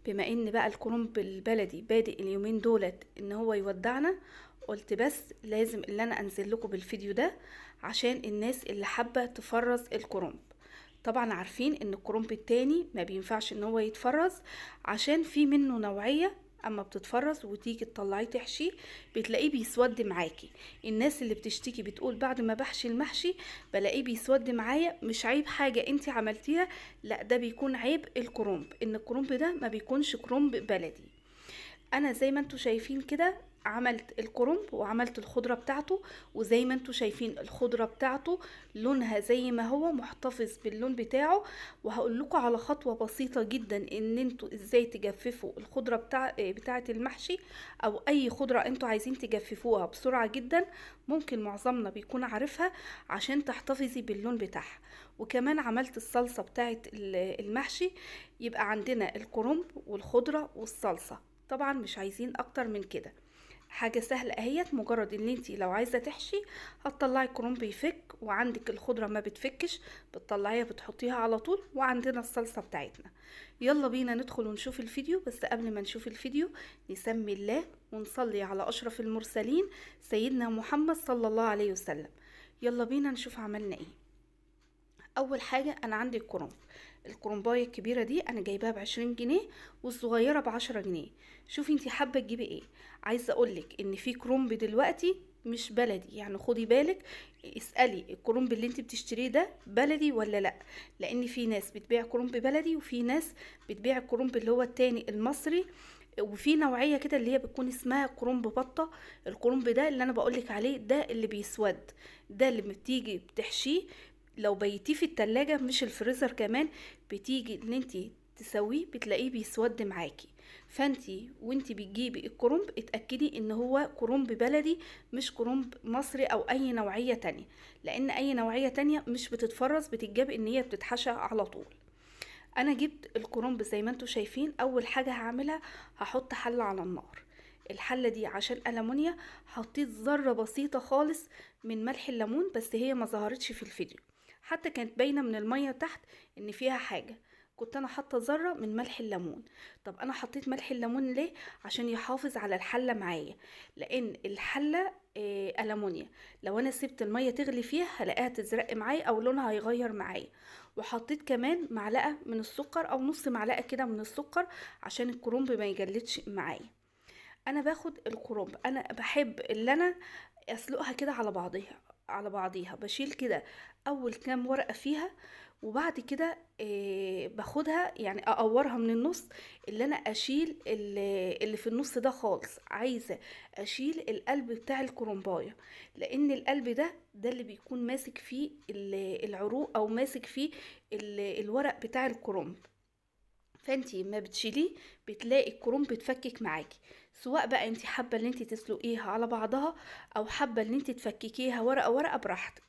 بما ان بقى الكرنب البلدي بادئ اليومين دولت ان هو يودعنا، قلت بس لازم اللي انا انزل لكم بالفيديو ده عشان الناس اللي حابة تفرز الكرنب. طبعا عارفين ان الكرنب التاني ما بينفعش ان هو يتفرز عشان في منه نوعية، اما بتتفرز وتيجي تطلعيه تحشيه بتلاقيه بيسود معاكي. الناس اللي بتشتكي بتقول بعد ما بحشي المحشي بلاقيه بيسود معايا، مش عيب حاجة انتي عملتيها، لا ده بيكون عيب الكرنب، ان الكرنب ده ما بيكونش كرنب بلدي. انا زي ما انتوا شايفين كده عملت الكرنب وعملت الخضرة بتاعته، وزي ما انتوا شايفين الخضرة بتاعته لونها زي ما هو محتفظ باللون بتاعه. وهقول لكم على خطوة بسيطة جدا ان انتوا ازاي تجففوا الخضرة بتاعة المحشي او اي خضرة انتوا عايزين تجففوها بسرعة جدا. ممكن معظمنا بيكون عارفها عشان تحتفظي باللون بتاعها. وكمان عملت الصلصة بتاعة المحشي، يبقى عندنا الكرنب والخضرة والصلصة. طبعا مش عايزين اكتر من كده، حاجة سهلة اهيت. مجرد ان انتي لو عايزة تحشي هتطلعي الكرنب يفك، وعندك الخضرة ما بتفكش بتطلعيها بتحطيها على طول، وعندنا الصلصة بتاعتنا. يلا بينا ندخل ونشوف الفيديو. بس قبل ما نشوف الفيديو نسمي الله ونصلي على اشرف المرسلين سيدنا محمد صلى الله عليه وسلم. يلا بينا نشوف عملنا ايه. اول حاجة انا عندي الكرنبايه الكبيره دي انا جايباها ب20 جنيه، والصغيره ب10 جنيه. شوفي انتي حابه تجيبي ايه. عايزه اقولك ان في كرنب دلوقتي مش بلدي، يعني خدي بالك اسالي الكرنب اللي انتي بتشتريه ده بلدي ولا لا، لان في ناس بتبيع كرنب بلدي وفي ناس بتبيع الكرنب اللي هو التاني المصري. وفي نوعيه كده اللي هي بتكون اسمها كرنب بطه. الكرنب ده اللي انا بقولك عليه ده اللي بيسود، ده اللي بتيجي بتحشيه لو بيتيه في التلاجة مش الفريزر كمان، بتيجي ان انتي تسويه بتلاقيه بيسود معاكي. فانتي وانتي بتجيبي الكرنب اتأكدي ان هو كرنب بلدي مش كرنب مصري او اي نوعية تانية، لان اي نوعية تانية مش بتتفرز، بتتجاب ان هي بتتحشى على طول. انا جبت الكرنب زي ما انتوا شايفين. اول حاجة هعملها هحط حلة على النار. الحلة دي عشان ألمونيا حطيت ذرة بسيطة خالص من ملح الليمون، بس هي ما ظهرتش في الفيديو، حتى كانت باينة من المية تحت ان فيها حاجة. كنت انا حاطة ذرة من ملح الليمون. طب انا حطيت ملح الليمون ليه؟ عشان يحافظ على الحلة معايا، لان الحلة ألمونيا، لو انا سبت المية تغلي فيها هلاقيها تزرق معايا او لونها هيغير معايا. وحطيت كمان معلقة من السكر او نص معلقة كده من السكر عشان الكرنب ما يجلدش معايا. انا باخد الكرنب، انا بحب اللي انا اسلقها كده على بعضيها بشيل كده اول كام ورقة فيها، وبعد كده باخدها يعني اقورها من النص. اللي انا اشيل اللي في النص ده خالص، عايزة اشيل القلب بتاع الكرنباية، لان القلب ده اللي بيكون ماسك فيه العروق او ماسك فيه الورق بتاع الكرنب. فانتي ما بتشيليه بتلاقي الكرنب بتفكك معاكي، سواء بقى انتي حابه ان انتي تسلقيها على بعضها او حابه ان انتي تفككيها ورقه ورقه براحتك.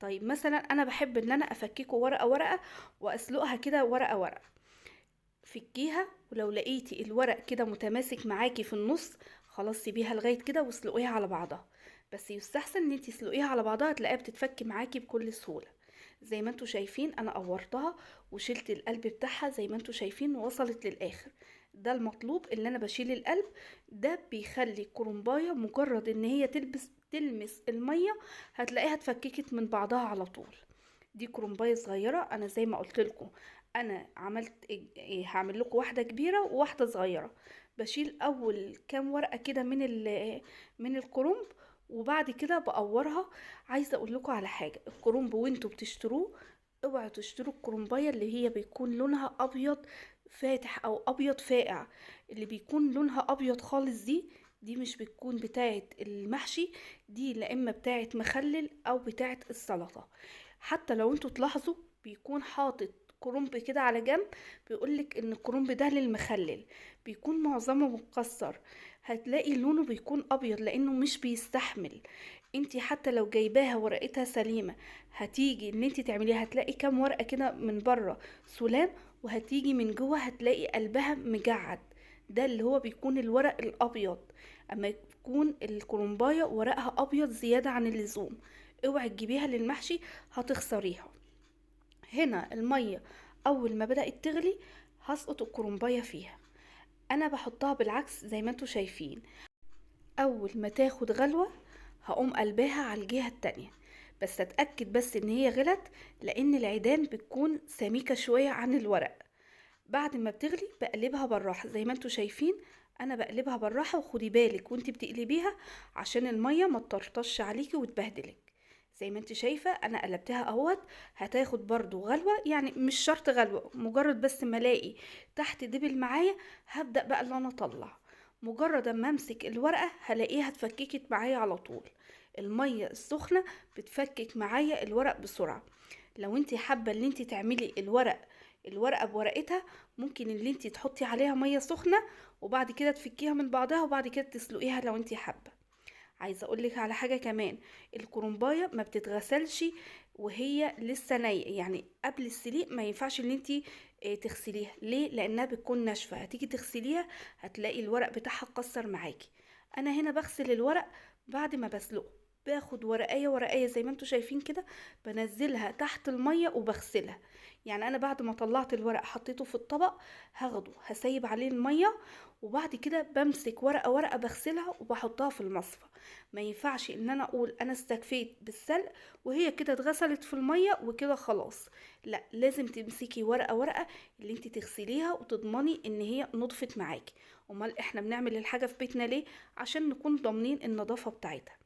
طيب مثلا انا بحب ان انا افككه ورقه ورقه واسلقها كده ورقه ورقه. فكيها، ولو لقيتي الورق كده متماسك معاكي في النص خلاص سيبيها لغايه كده واسلقيها على بعضها. بس يستحسن ان انتي تسلقيها على بعضها تلاقيها بتتفك معاكي بكل سهوله. زي ما انتوا شايفين انا قورتها وشلت القلب بتاعها زي ما انتوا شايفين ووصلت للاخر. ده المطلوب، اللي انا بشيل القلب ده بيخلي الكرنبايه مجرد ان هي تلمس الميه هتلاقيها اتفككت من بعضها على طول. دي كرنبايه صغيره، انا زي ما قلت لكم انا عملت هعمل لكم واحده كبيره وواحده صغيره. بشيل اول كام ورقه كده من الكرنب، وبعد كده بقورها. عايزه اقول لكم على حاجه، الكرنب وانتوا بتشتروه اوعوا تشتروا الكرنبايه اللي هي بيكون لونها ابيض فاتح او ابيض فاقع. اللي بيكون لونها ابيض خالص دي مش بتكون بتاعه المحشي، دي لا اما بتاعه مخلل او بتاعه السلطه. حتى لو انتوا تلاحظوا بيكون حاطط كرنب كده على جنب، بيقولك ان الكرنب ده للمخلل، بيكون معظمه متكسر. هتلاقي لونه بيكون ابيض لانه مش بيستحمل. انتي حتى لو جايباها ورقتها سليمة هتيجي ان انتي تعمليها هتلاقي كام ورقة كده من بره سلام، وهتيجي من جوه هتلاقي قلبها مجعد. ده اللي هو بيكون الورق الابيض. اما يكون الكرنباية ورقها ابيض زيادة عن اللزوم اوعي تجيبيها للمحشي هتخسريها. هنا المية اول ما بدأت تغلي هسقط الكرنباية فيها. انا بحطها بالعكس زي ما انتوا شايفين. اول ما تاخد غلوة هقوم قلباها على الجهة التانية، بس اتأكد بس ان هي غلت، لان العيدان بتكون سميكة شوية عن الورق. بعد ما بتغلي بقلبها بالراحة زي ما انتوا شايفين. انا بقلبها بالراحة، وخدي بالك وانتي بتقلبيها عشان المية ما تطرطش عليكي وتبهدلك. زي ما انت شايفة انا قلبتها اهوت. هتاخد برضو غلوة، يعني مش شرط غلوة، مجرد بس ما الاقي تحت دبل معايا هبدأ بقى اللي انا اطلع. مجرد اما امسك الورقة هلاقيها اتفككت معايا على طول. المية السخنة بتفكك معايا الورق بسرعة. لو انت حابة ان انت تعملي الورقة بورقتها، ممكن ان انت تحطي عليها مية سخنة وبعد كده تفكيها من بعضها وبعد كده تسلقيها لو انت حابة. عايزه اقولك على حاجه كمان، الكرنبايه ما بتتغسلش وهي لسه نيه، يعني قبل السليق ما ينفعش ان انتي تغسليها. ليه؟ لانها بتكون ناشفه، هتيجي تغسليها هتلاقي الورق بتاعها اتكسر معاكي. انا هنا بغسل الورق بعد ما بسلقه، باخد ورقايه ورقايه زي ما انتوا شايفين كده، بنزلها تحت الميه وبغسلها. يعني انا بعد ما طلعت الورق حطيته في الطبق، هاخده هسيب عليه الميه، وبعد كده بمسك ورقه ورقه بغسلها وبحطها في المصفى. ما ينفعش ان انا اقول انا استكفيت بالسلق وهي كده اتغسلت في المية وكده خلاص. لا، لازم تمسكي ورقة ورقة اللي انت تغسليها وتضمني ان هي نضفت معاكي. امال احنا بنعمل الحاجة في بيتنا ليه؟ عشان نكون ضامنين النظافة بتاعتها.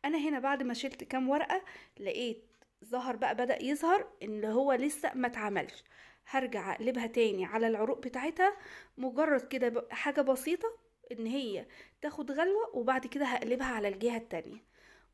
انا هنا بعد ما شلت كام ورقة لقيت ظهر بقى، بدأ يظهر ان هو لسه ما اتعملش. هرجع اقلبها تاني على العروق بتاعتها، مجرد كده حاجة بسيطة ان هي تاخد غلوة، وبعد كده هقلبها على الجهة التانية.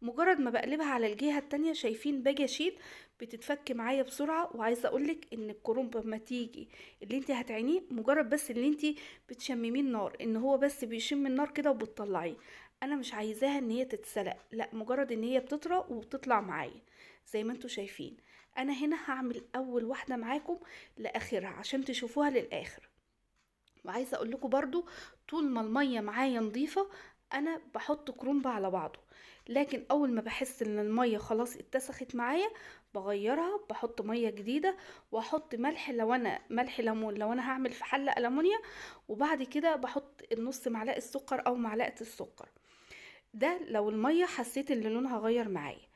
مجرد ما بقلبها على الجهة التانية شايفين باجي اشيل بتتفك معايا بسرعة. وعايزة اقولك ان الكرنب لما تيجي اللي انت هتعينيه، مجرد بس اللي انت بتشمميه النار، ان هو بس بيشم النار كده وبتطلعيه. انا مش عايزاها ان هي تتسلق، لا، مجرد ان هي بتطرى وبتطلع معايا زي ما انتوا شايفين. انا هنا هعمل اول واحدة معاكم لاخرها عشان تشوفوها للاخر. وعايزه اقول لكم برضو، طول ما الميه معايا نظيفه انا بحط كرومب على بعضه، لكن اول ما بحس ان الميه خلاص اتسخت معايا بغيرها، بحط ميه جديده، واحط ملح لو انا ملح ليمون لو انا هعمل في حله ألمونيا، وبعد كده بحط النص معلقه السكر او معلقه السكر. ده لو الميه حسيت ان لونها غير معايا.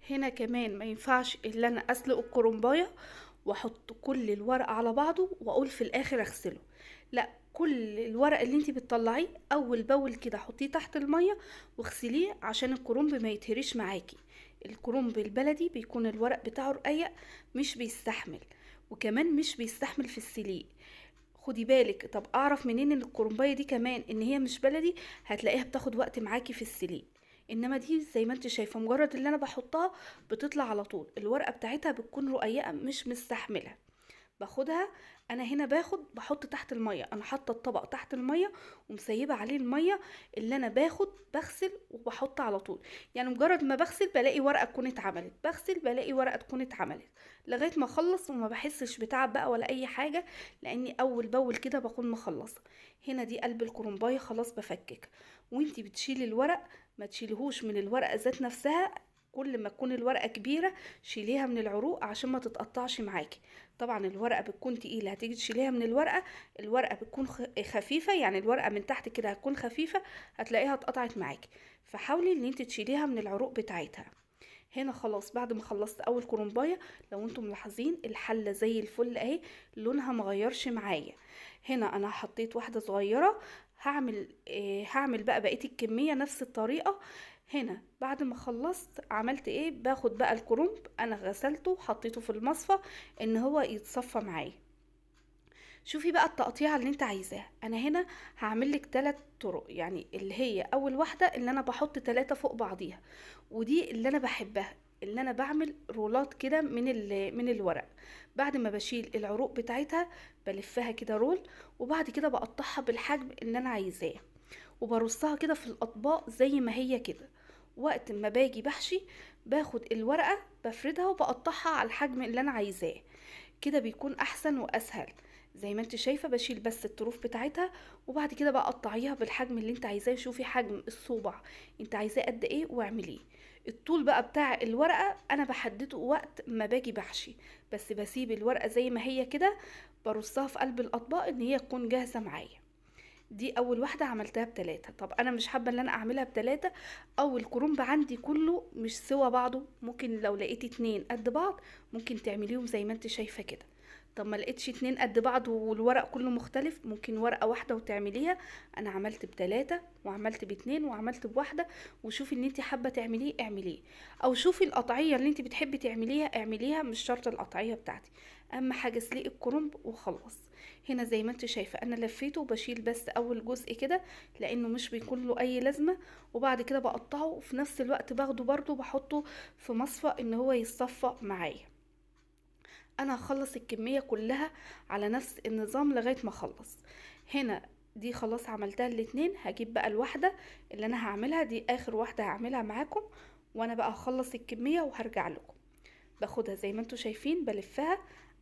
هنا كمان ما ينفعش الا انا اسلق الكرنبايه واحط كل الورق على بعضه واقول في الاخر اغسله. لا، كل الورق اللي انتي بتطلعيه اول باول كده حطيه تحت الميه واغسليه عشان الكرنب ما يتهريش معاكي. الكرنب البلدي بيكون الورق بتاعه رقيق، مش بيستحمل، وكمان مش بيستحمل في السليق. خدي بالك. طب اعرف منين ان الكرنبايه دي كمان ان هي مش بلدي؟ هتلاقيها بتاخد وقت معاكي في السليق. انما دي زي ما انت شايفه، مجرد اللي انا بحطها بتطلع على طول. الورقه بتاعتها بتكون رقيقه مش مستحمله. باخدها، انا هنا بحط تحت الميه، انا حاطه الطبق تحت الميه ومسيبه عليه الميه. اللي انا بغسل وبحط على طول. يعني مجرد ما بغسل بلاقي ورقه تكون اتعملت، بغسل بلاقي ورقه تكون اتعملت، لغايه ما اخلص وما بحسش بتعب بقى ولا اي حاجه، لاني اول باول كده بكون مخلصه. هنا دي قلب الكرنبايه خلاص بفكك. وانتي بتشيلي الورق ما تشيلهوش من الورقه ذات نفسها. كل ما تكون الورقه كبيره شيليها من العروق عشان ما تتقطعش معاكي. طبعا الورقه بتكون تقيله، هتيجي تشيليها من الورقه بتكون خفيفه، يعني الورقه من تحت كده هتكون خفيفه، هتلاقيها اتقطعت معاكي. فحاولي ان انت تشيليها من العروق بتاعتها. هنا خلاص بعد ما خلصت اول كرنبايه، لو انتم ملاحظين الحله زي الفل اهي، لونها مغيرش معايا. هنا انا حطيت واحده صغيره. هعمل بقى بقيه الكميه نفس الطريقه. هنا بعد ما خلصت عملت ايه؟ باخد بقى الكرنب انا غسلته وحطيته في المصفى ان هو يتصفى معايا. شوفي بقى التقطيعه اللي انت عايزاها. انا هنا هعمل لك 3 طرق، يعني اللي هي اول واحده اللي انا بحط 3 فوق بعضيها، ودي اللي انا بحبها، اللي انا بعمل رولات كده من الورق. بعد ما بشيل العروق بتاعتها بلفها كده رول، وبعد كده بقطعها بالحجم اللي انا عايزاه، وبرصها كده في الاطباق زي ما هي كده. وقت ما باجي بحشي باخد الورقة بفردها وبقطعها على الحجم اللي انا عايزاه. كده بيكون احسن واسهل. زي ما انت شايفة بشيل بس الطروف بتاعتها، وبعد كده بقى قطعيها بالحجم اللي انت عايزاه. شوفي حجم الصوبع انت عايزاه قد ايه واعمليه. الطول بقى بتاع الورقة انا بحدده وقت ما باجي بحشي، بس بسيب الورقة زي ما هي كده، برصها في قلب الاطباق ان هي تكون جاهزة معايا. دي اول واحدة عملتها ب3. طب انا مش حابة ان انا اعملها ب3، او الكرنب عندي كله مش سوا بعضه، ممكن لو لقيتي 2 قد بعض ممكن تعمليهم زي ما انت شايفة كده. طب ما لقيتش 2 قد بعض والورق كله مختلف، ممكن ورقة واحدة وتعمليها. انا عملت ب3 وعملت ب2 وعملت بواحدة. وشوفي اللي انت حابة تعمليه اعمليه، او شوفي القطعية اللي انت بتحبي تعمليها اعمليها، مش شرط القطعية بتاعتي. اهم حاجة سليق الكرنب وخلاص. هنا زي ما انت شايفة انا لفيته وبشيل بس اول جزء كده لانه مش بيكون له اي لازمة، وبعد كده بقطعه، وفي نفس الوقت باخده برضو بحطه في مصفى ان هو يتصفى معايا. انا هخلص الكمية كلها على نفس النظام لغاية ما اخلص. هنا دي خلاص عملتها الاتنين، هجيب بقى الواحدة اللي انا هعملها دي اخر واحدة هعملها معاكم، وانا بقى هخلص الكمية وهرجع لكم. باخدها زي ما انتوا شايفين بلفها.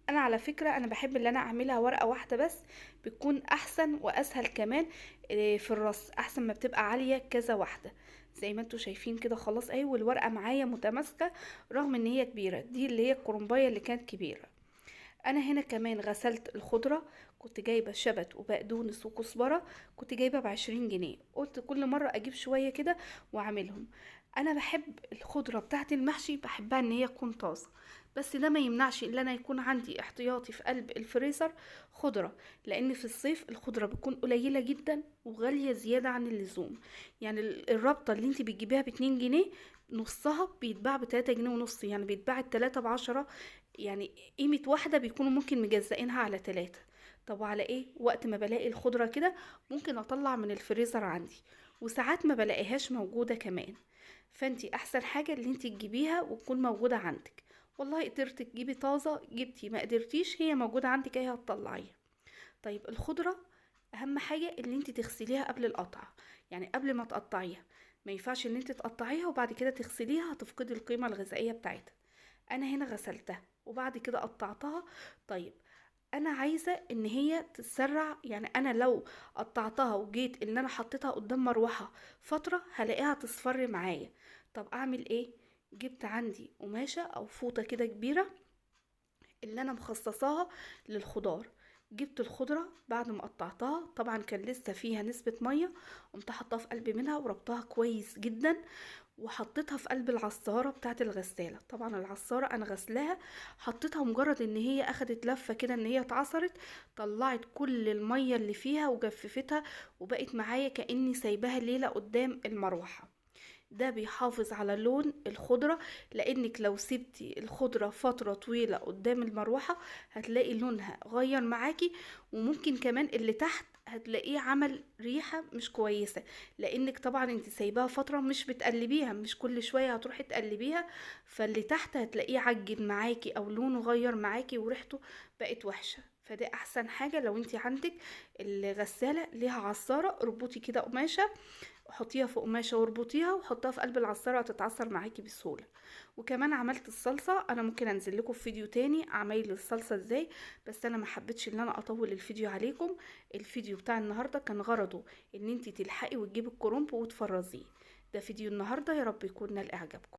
انا على فكرة انا بحب ان انا اعملها ورقة واحدة بس، بتكون احسن واسهل كمان. في الرص احسن ما بتبقى عالية كذا واحدة. زي ما انتوا شايفين كده خلاص اهي، والورقة معايا متماسكة رغم ان هي كبيرة. دي اللي هي الكرنباية اللي كانت كبيرة. انا هنا كمان غسلت الخضرة، كنت جايبة شبت وبقدونس وكزبرة، كنت جايبة ب20 جنيه. قلت كل مرة اجيب شوية كده واعملهم. انا بحب الخضرة بتاعت المحشي بحبها ان هي تكون طازة، بس ده ما يمنعش ان انا يكون عندي احتياطي في قلب الفريزر خضرة، لان في الصيف الخضرة بتكون قليلة جدا وغالية زيادة عن اللزوم. يعني الرابطة اللي انت بتجيبيها ب2 جنيه نصها بيتباع ب3 جنيه ونص، يعني بيتباع التلاتة ب10. يعني قيمة واحدة بيكونوا ممكن مجزئينها على 3. طب على ايه؟ وقت ما بلاقي الخضرة كده ممكن اطلع من الفريزر عندي، وساعات ما بلاقيهاش موجودة كمان. فانتي احسن حاجة اللي انتي تجيبيها وتكون موجودة عندك. والله قدرت تجيبي طازة جبتي، ما قدرتيش هي موجودة عندك ايه هتطلعيها. طيب الخضرة اهم حاجة اللي انتي تغسليها قبل القطع، يعني قبل ما تقطعيها. ما ينفعش ان انتي تقطعيها وبعد كده تغسليها، هتفقدي القيمة الغذائية بتاعتها. انا هنا غسلتها وبعد كده قطعتها. طيب انا عايزة ان هي تتسرع، يعني انا لو قطعتها وجيت ان انا حطيتها قدام مروحة فترة هلاقيها تصفر معايا. طب اعمل ايه؟ جبت عندي قماشة او فوطة كده كبيرة اللي انا مخصصاها للخضار. جبت الخضرة بعد ما قطعتها، طبعا كان لسه فيها نسبة مية، قمت حطها في قلب منها وربطها كويس جدا، وحطيتها في قلب العصارة بتاعت الغسالة. طبعا العصارة انا غسلاها، حطيتها مجرد ان هي اخدت لفة كده ان هي اتعصرت، طلعت كل المية اللي فيها وجففتها، وبقت معايا كأني سايباها ليلة قدام المروحة. ده بيحافظ على لون الخضرة، لانك لو سبتي الخضرة فترة طويلة قدام المروحة هتلاقي لونها غير معاكي، وممكن كمان اللي تحت هتلاقيه عمل ريحة مش كويسة، لانك طبعا انت سايباها فترة مش بتقلبيها، مش كل شوية هتروحي تقلبيها، فاللي تحت هتلاقيه عجن معاكي او لونه غير معاكي وريحته بقت وحشة. فده احسن حاجة لو انت عندك الغسالة ليها عصارة، اربطي كده قماشة، حطيها في قماشة واربطيها وحطها في قلب العصارة هتتعصر معاكي بسهولة. وكمان عملت الصلصة، انا ممكن انزل لكم في فيديو تاني عمايل الصلصة ازاي، بس انا ما حبيتش ان انا اطول الفيديو عليكم. الفيديو بتاع النهاردة كان غرضه ان انتي تلحقي وتجيبي الكرنب وتفرزيه. ده فيديو النهاردة، يا رب يكون نال اعجابكم.